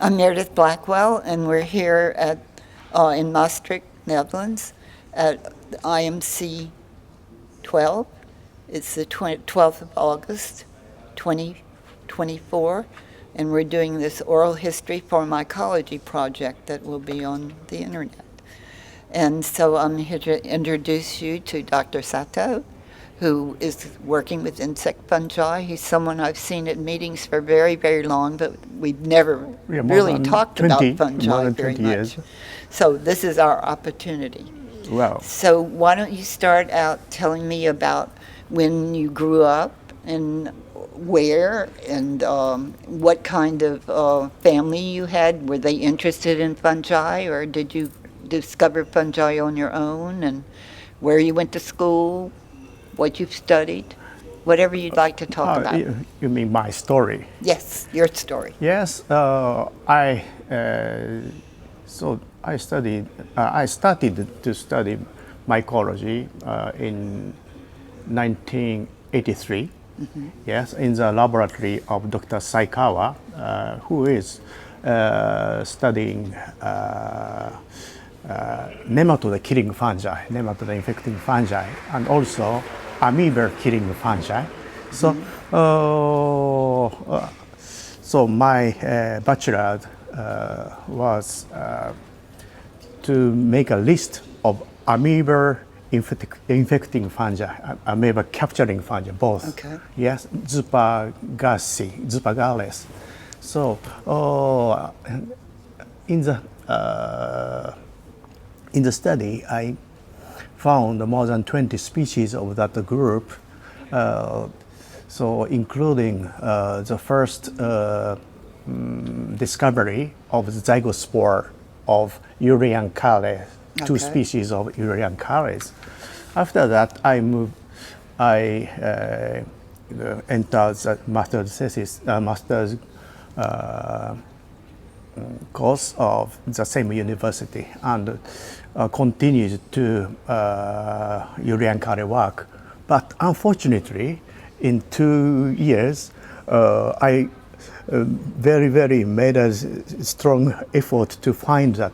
I'm Meredith Blackwell, and we're here at in Maastricht, Netherlands, at the IMC 12. It's the 12th of August, 2024, and we're doing this oral history for Mycology project that will be on the internet. And so I'm here to introduce you to Dr. Sato, who is working with insect fungi. He's someone I've seen at meetings for very, very long, but we've never really talked about fungi very much. Years. So this is our opportunity. Wow. So why don't you start out telling me about when you grew up and where and what kind of family you had? Were they interested in fungi, or did you discover fungi on your own, and where you went to school? What you've studied, whatever you'd like to talk about. You mean my story? Yes, your story. Yes, I started to study mycology in 1983. Mm-hmm. Yes, in the laboratory of Dr. Saikawa, who is studying nematode-killing fungi, nematode-infecting fungi, and also amoeba-killing fungi. So, so my bachelor was to make a list of amoeba-infecting fungi, amoeba-capturing fungi, both. Okay. Yes, Zupagales. So, in the study, I found more than 20 species of that group, so including the first discovery of the zygospore of Uriankale, two species of Uriankales. After that, I entered the master's course of the same university and continued to Uriankale work. But unfortunately, in 2 years, I very made a strong effort to find that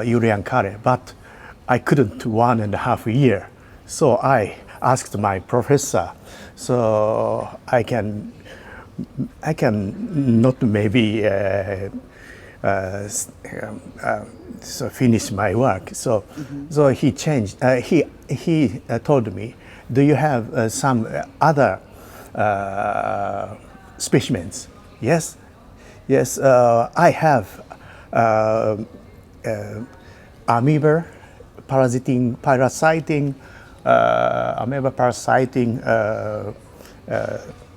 Uriankale, but I couldn't 1.5 years. So I asked my professor, so I can not maybe so finish my work. So so he changed. He told me, do you have some other specimens? Yes, yes. I have amoeba parasiting amoeba parasiting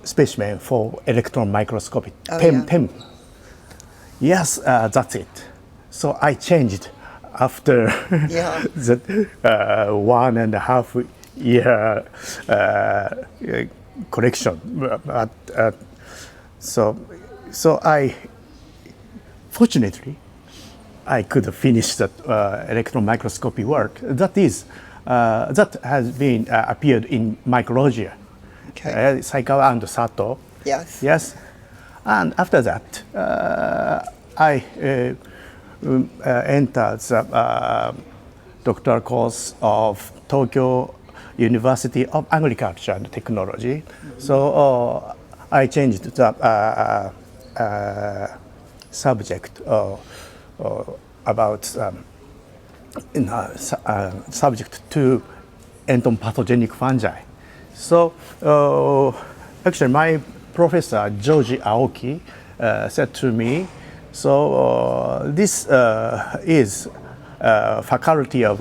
specimen for electron microscopy. PEM. Yes, that's it. So I changed after the 1.5 year collection. So I, fortunately, I could finish that electron microscopy work. That has been appeared in Mycology. Okay. Saikawa and Sato. Yes. Yes. And after that, I entered the doctoral course of Tokyo University of Agriculture and Technology. So I changed the subject about subject to entomopathogenic fungi. So actually, my professor George Aoki said to me, so this is faculty of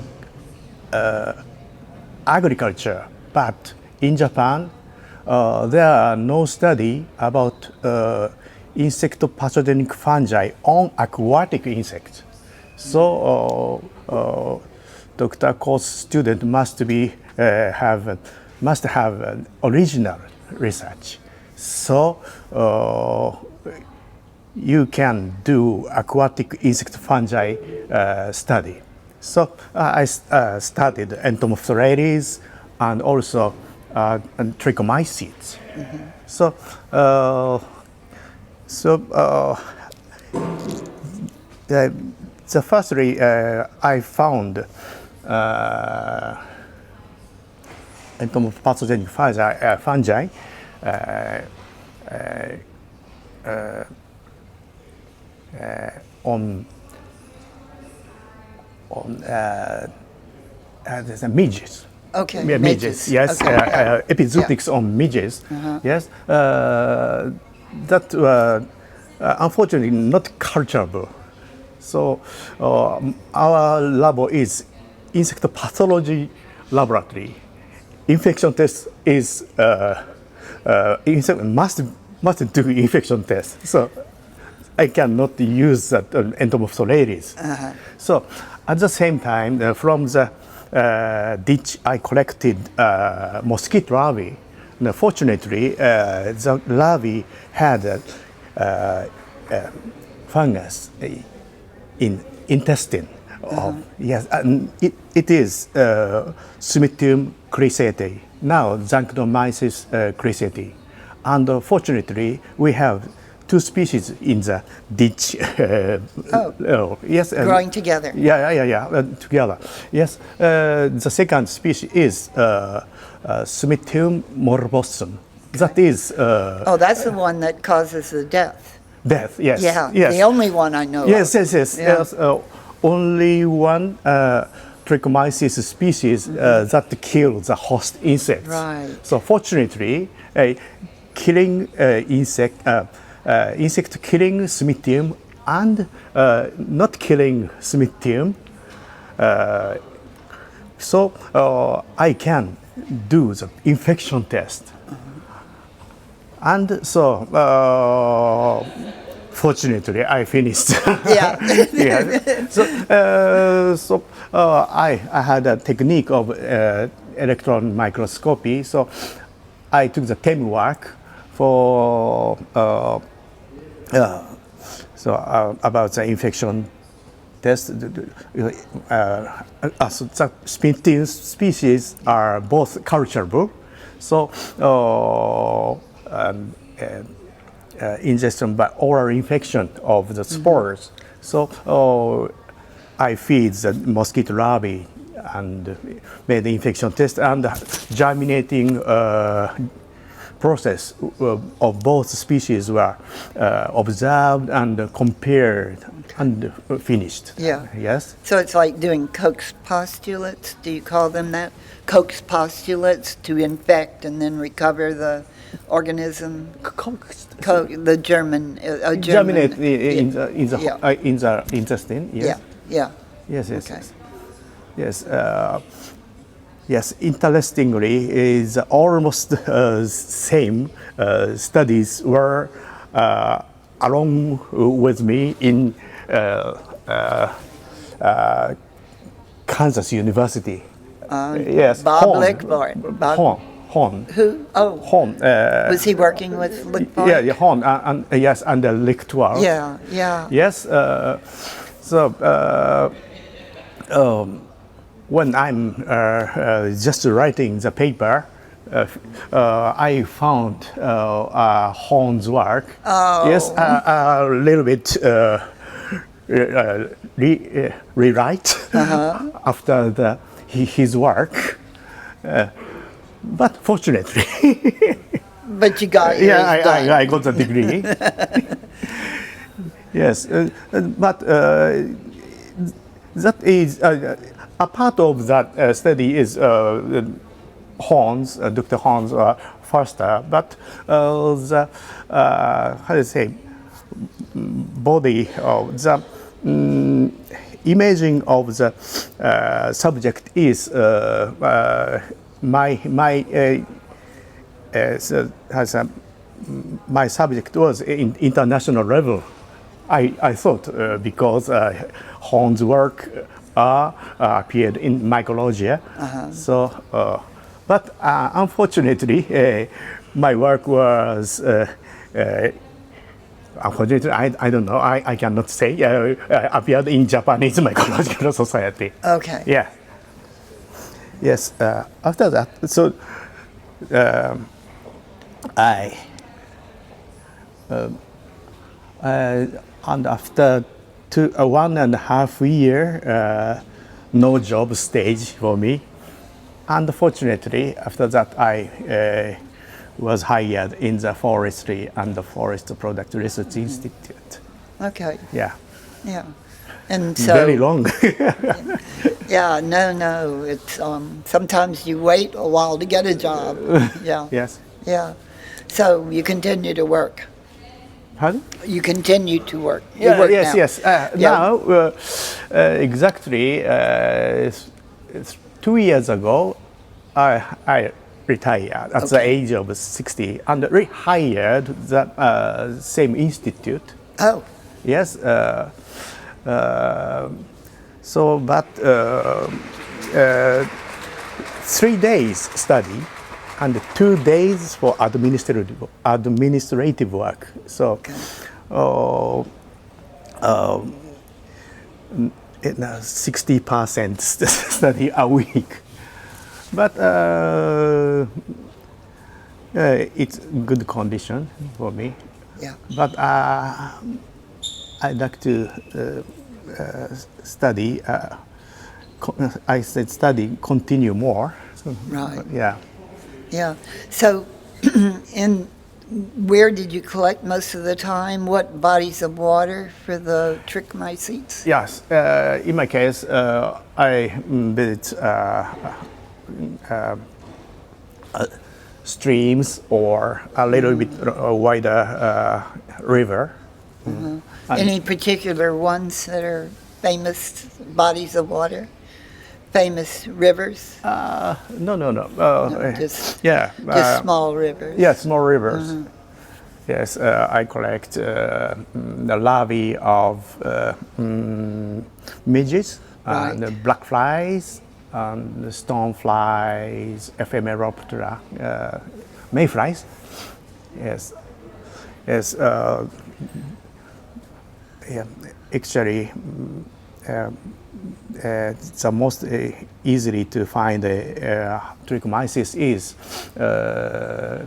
agriculture, but in Japan there are no study about insectopathogenic fungi on aquatic insects. So doctor course student must have original research. So you can do aquatic insect fungi study. So I studied entomophthirides and also and trichomycetes. Mm-hmm. So the firstly, I found entomopathogenic fungi on there's a midges. Okay, Yeah, midges. Yes, Okay, yeah. epizootics on midges. Yes, that unfortunately not culturable. So our lab is insect pathology laboratory. Infection test is insect must do infection test. So I cannot use that entomophthalate. So at the same time, from the ditch, I collected mosquito larvae. Now, fortunately, the larvae had fungus in intestine. Yes, and it is Sumitium crisete, now Zanctomyces crisete. And fortunately, we have two species in the ditch. Yes, Growing together. Together. Yes, the second species is Sumitium morbosum. That is. That's the one that causes the death. Death. Yes. Yeah. Yes. The only one I know. Yes. Of. Yes. Only one Trichomyces species that kills the host insects. Right. So fortunately, killing insect killing Sumitium and not killing Sumitium. So I can do the infection test. And so fortunately, I finished. Yeah. So I had a technique of electron microscopy. So I took the chem work for about the infection test. The species are both culturable. So ingestion by oral infection of the spores. So I feed the mosquito larvae and made the infection test, and germinating process of both species were observed and compared and finished. Yeah. Yes. So it's like doing Koch's postulates. Do you call them that? Koch's postulates to infect and then recover the organism. The German. Germinate in the intestine. Yes. Yeah. Yes. Okay. Yes. Yes, interestingly, is almost same studies were along with me in Kansas University. Yes, Bob Lickbart. Horn. Who? Oh. Horn. Was he working with Lickbart? Yeah, Horn, and yes, and Lictoire. Yeah. Yes. When I'm just writing the paper, I found Horn's work. Oh. Yes, a little bit rewrite after his work, but fortunately. But you got yours done. I got the degree. Yes, but that is. A part of that study is Horn's, Dr. Horn's faster, but the how do you say, body of the imaging of the subject is my subject was in international level. I thought because Horn's work appeared in Mycology. So, but unfortunately, my work was unfortunately, I don't know, I cannot say, appeared in Japanese Mycological Society. Okay. Yeah. Yes. After that, so and after to a 1.5 year no job stage for me. Unfortunately, after that, I was hired in the Forestry and the Forest Product Research Institute. Okay. Yeah, Yeah. And so very long. yeah, no. It's sometimes you wait a while to get a job. Yeah. Yes. Yeah. So you continue to work. Pardon? You continue to work. You Yeah, work yes, now. yes. Now, exactly, it's 2 years ago, I retired at the Okay. age of 60 and rehired the same institute. Oh, Yes. But 3 days study and 2 days for administrative work. So, uh, 60% study a week. But it's good condition for me. yeah. But I'd like to study. I said study, continue more. So, Right. yeah. Yeah. So, in where did you collect most of the time? What bodies of water for the trichomycetes? Yes. In my case, I visit streams or a little bit wider river. Any particular ones that are famous bodies of water? Famous rivers? No. Just Yeah. small rivers. Yeah, small rivers. Yes, I collect the larvae of midges, Right. the black flies, the stoneflies, Ephemeroptera, mayflies. Yes, yes. Yeah, actually, the most easily to find trichomyces is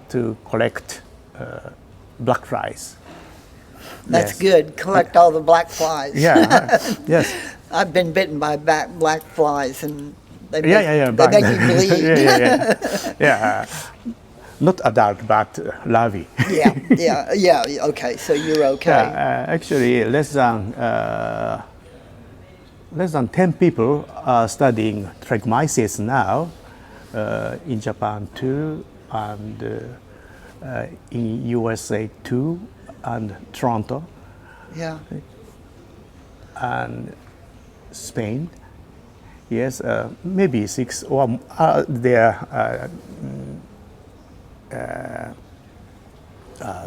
to collect black flies. That's Yes. good. Collect all the black flies. Yeah. Yes. I've been bitten by black flies, and they make, Yeah. they make you bleed. Yeah. Not adult, but larvae. Yeah. Okay, so you're okay. Yeah, actually, less than 10 people are studying trichomyces now in Japan too, and in USA too, and Toronto Yeah. and Spain. Yes, maybe 6 or their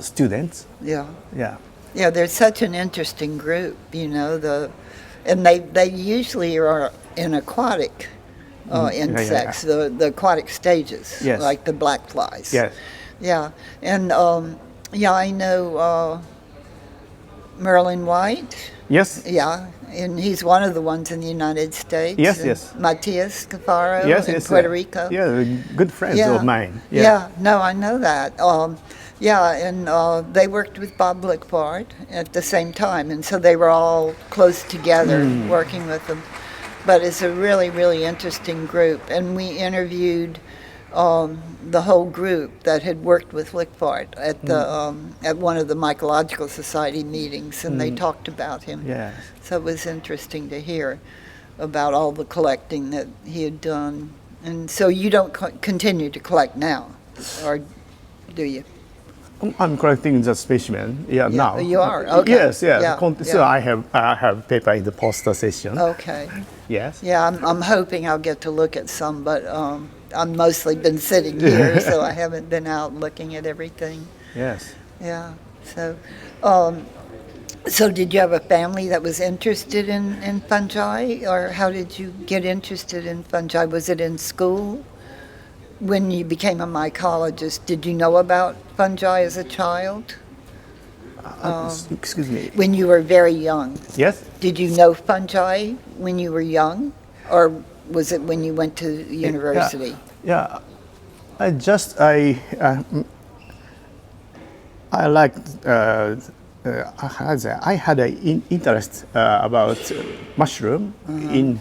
students. Yeah. Yeah. Yeah, they're such an interesting group, and they usually are in aquatic insects, the aquatic stages, Yes. like the black flies. Yes. Yeah, and I know Merlin White. Yes. Yeah, and he's one of the ones in the United States. Yes, and yes. Matias Cafaro Yes. in Yes. Puerto Rico. Yeah, good friends of mine. Yeah. No, I know that. And they worked with Bob Blackwell at the same time, and so they were all close together working with them. But it's a really, really interesting group, and we interviewed the whole group that had worked with Lickfart at the at one of the Mycological Society meetings, and they talked about him. Yes. So it was interesting to hear about all the collecting that he had done. And so you don't continue to collect now, or do you? I'm collecting the specimen. Yeah, now. You are? Okay. Yes. Yeah, So yeah. I have paper in the poster session. Okay. Yes. Yeah, I'm hoping I'll get to look at some, but I've mostly been sitting here, so I haven't been out looking at everything. Yes. Yeah. So did you have a family that was interested in fungi, or how did you get interested in fungi? Was it in school? When you became a mycologist, did you know about fungi as a child? Excuse me. When you were very young, Yes. did you know fungi when you were young, or was it when you went to university? Yeah. I like I had an interest about mushroom in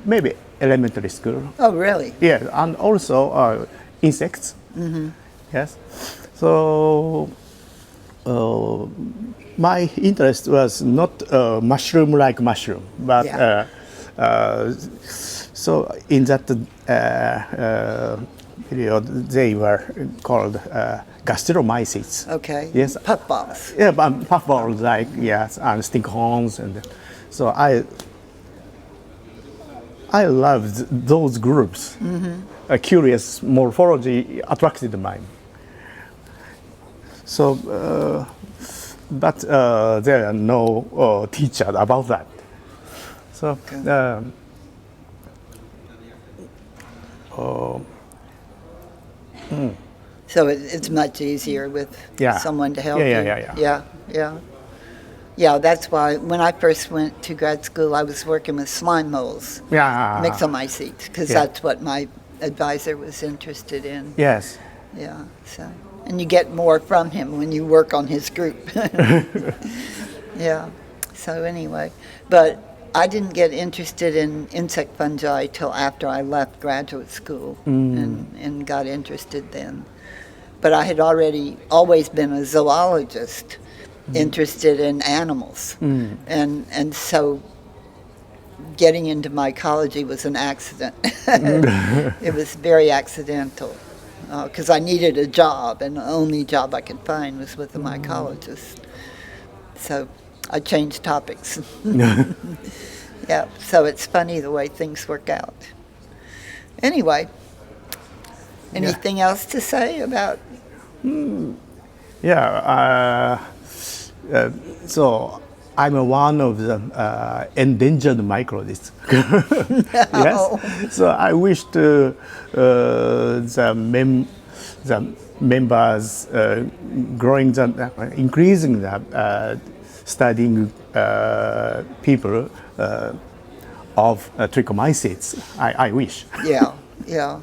maybe elementary school. Oh, really? Yeah, and also insects. Yes. So my interest was not mushroom like mushroom, but Yeah. so in that period they were called gastromycetes. Okay. Yes. Puffballs. Yeah, but puffballs like yes, and stinkhorns, and so I loved those groups. A curious morphology attracted mine. So, but there are no teachers about that. So, So it's much easier with Yeah. someone to help Yeah, you. yeah. Yeah. Yeah, that's why when I first went to grad school, I was working with slime moles, yeah, myxomycetes, because Yeah. that's what my advisor was interested in. yes, Yeah, so, and you get more from him when you work on his group. Yeah, so anyway, but I didn't get interested in insect fungi till after I left graduate school and got interested then. But I had always been a zoologist, interested in animals. And so getting into mycology was an accident. It was very accidental because I needed a job, and the only job I could find was with a mycologist. So I changed topics. Yeah, so it's funny the way things work out. Anyway, anything else to say about? yeah. So I'm one of the endangered mycologists. Yes. So I wish to the members increasing the studying people of trichomycetes. I wish. Yeah, yeah.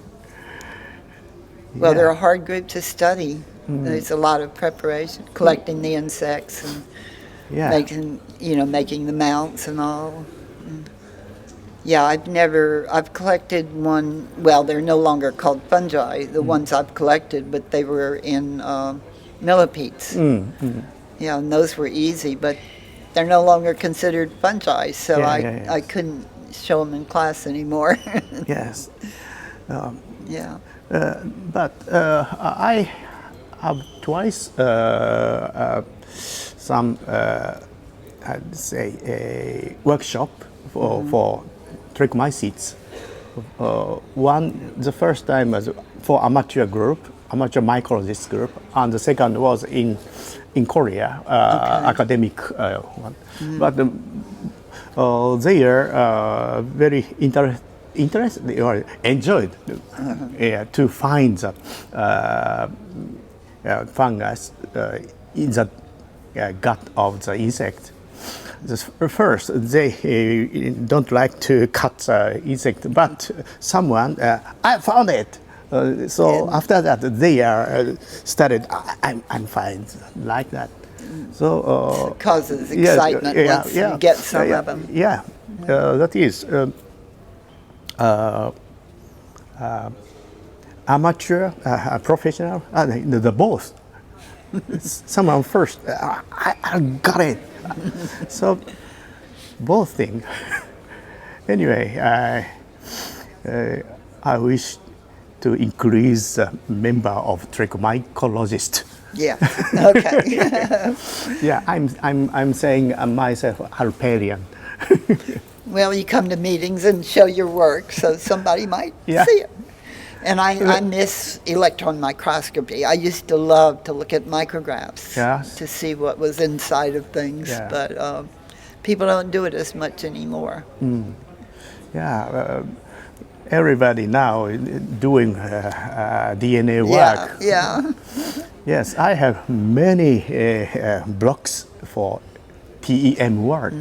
Well, they're a hard group to study. There's a lot of preparation, collecting the insects and Yeah. making the mounts and all. Yeah, I've collected one, well, they're no longer called fungi, the ones I've collected, but they were in millipedes. Yeah, and those were easy, but they're no longer considered fungi, so I couldn't show them in class anymore. Yes. Yeah. But I have twice some, I'd say, a workshop for trichomycetes. The first time was for amateur mycologist group, and the second was in Korea, academic one. But they are very interested or enjoyed to find the fungus in the gut of the insect. First, they don't like to cut the insect, but someone, I found it. So after that, they are started. I'm fine like that. So Causes excitement once you get some of them. Yeah, that is amateur, professional, the both. Someone first, I got it. So both things. Anyway, I wish to increase the member of trichomycologist. Yeah. Okay. Yeah, I'm saying myself Harperian. Well, you come to meetings and show your work, so somebody might see it. And I miss electron microscopy. I used to love to look at micrographs to see what was inside of things, but people don't do it as much anymore. Yeah, everybody now is doing DNA work. Yeah. Yes, I have many blocks for TEM work.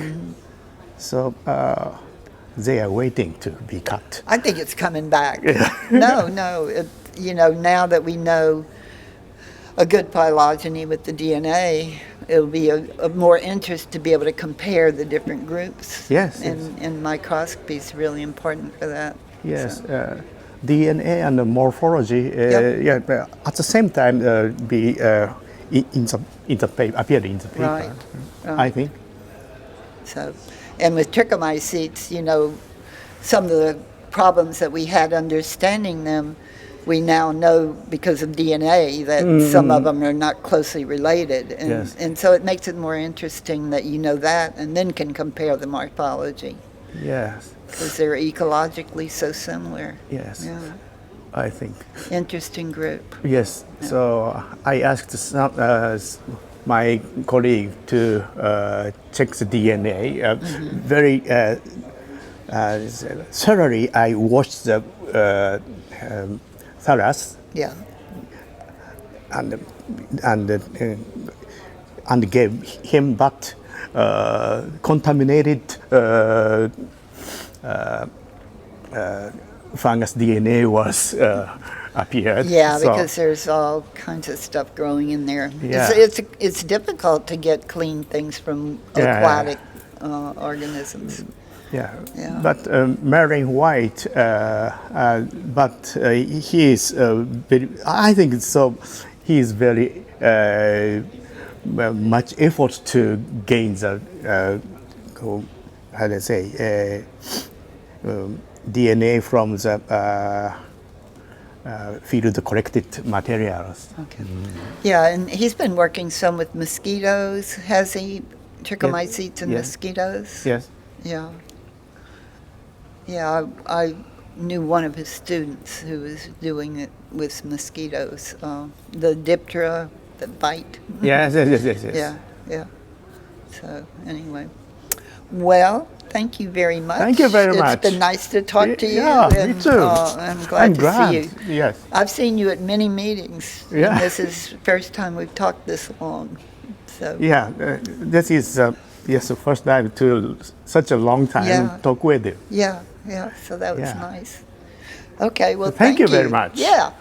So they are waiting to be cut. I think it's coming back. No, now that we know a good phylogeny with the DNA, it'll be of more interest to be able to compare the different groups. Yes, And microscopy is really important for that. Yes, So, DNA and the morphology, Yep. yeah, but at the same time, be in the paper, appear in the paper. Right, I think. so, and with trichomycetes, you know, some of the problems that we had understanding them, we now know because of DNA that some of them are not closely related. And, Yes. and so it makes it more interesting that you know that and then can compare the morphology Yes, because they're ecologically so similar. yes, Yeah, I think. interesting group. Yes, so I asked my colleague to check the DNA. Very thoroughly, I watched the thalamus Yeah, and and gave him but contaminated fungus DNA was appeared. yeah, So, because there's all kinds of stuff growing in there. Yeah. It's difficult to get clean things from Yeah. aquatic organisms. yeah. Yeah. But marine white, but he is very. I think so. He is very much effort to gain the how do I say DNA from the field collected materials. Okay. Yeah, and he's been working some with mosquitoes, has he? Trichomycetes and Yeah. mosquitoes? Yes. Yeah. Yeah, I knew one of his students who was doing it with mosquitoes, the diptera that bite. Yes. Yes. Yeah, yeah. So, anyway. Well, thank you very much. Thank you very much. It's been nice to talk to you. Yeah, me and, too. I'm glad to see you. Yes. I've seen you at many meetings. Yeah. And this is the first time we've talked this long. So, Yeah. This is yes the first time to such a long time Yeah. talk with you. yeah, so that was Yeah. nice. Okay, well, Thank you very much. Yeah.